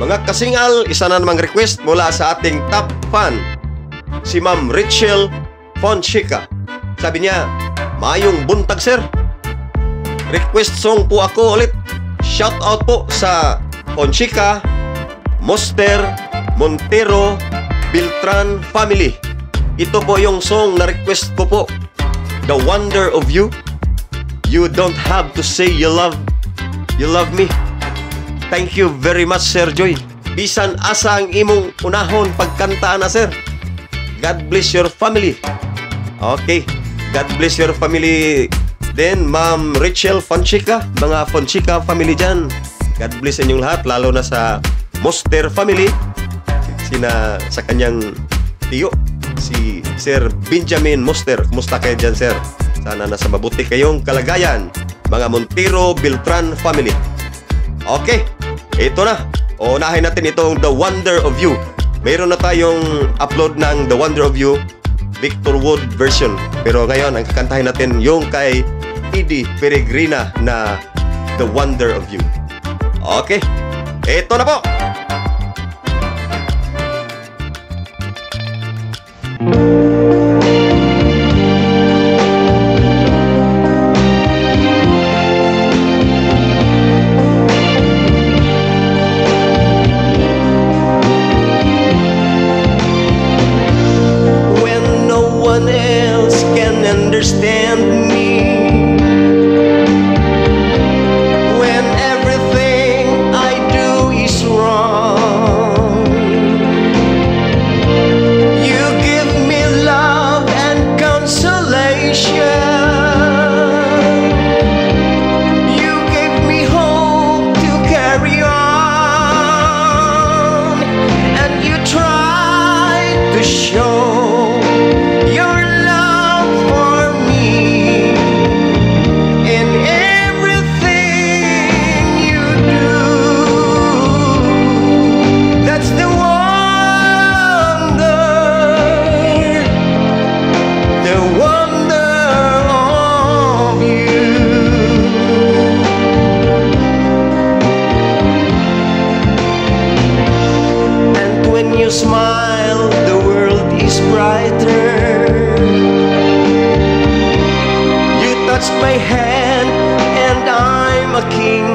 Mga kasingal, isa na namang request mula sa ating top fan, si Ma'am Rachel Fonseca. Sabi niya, "Mayong buntag, sir. Request song po ako ulit. Shout out po sa Fonseca, Moster, Montero, Beltran family. Ito po yung song na request ko po. The Wonder of You. You don't have to say you love me." Thank you very much, Sir Joy. Bisan asa ang imong unahon pagkantaan na, sir. God bless your family. Okay. God bless your family. Then, Ma'am Rachel Fonseca, mga Fonseca family dyan. God bless inyong lahat, lalo na sa Moster family. Sa kanyang tiyo, si Sir Benjamin Moster. Kumusta kayo dyan, sir? Sana nasa mabuti kayong kalagayan. Mga Montero, Beltran family. Okay, ito na. Unahin natin itong The Wonder of You. Mayroon na tayong upload ng The Wonder of You Victor Wood version. Pero ngayon, ang kakantahin natin yung kay Eddie Peregrina na The Wonder of You. Okay, ito na po. Understand me when everything I do is wrong. You give me love and consolation. You give me hope to carry on, and you try to show smile, the world is brighter. You touch my hand and I'm a king.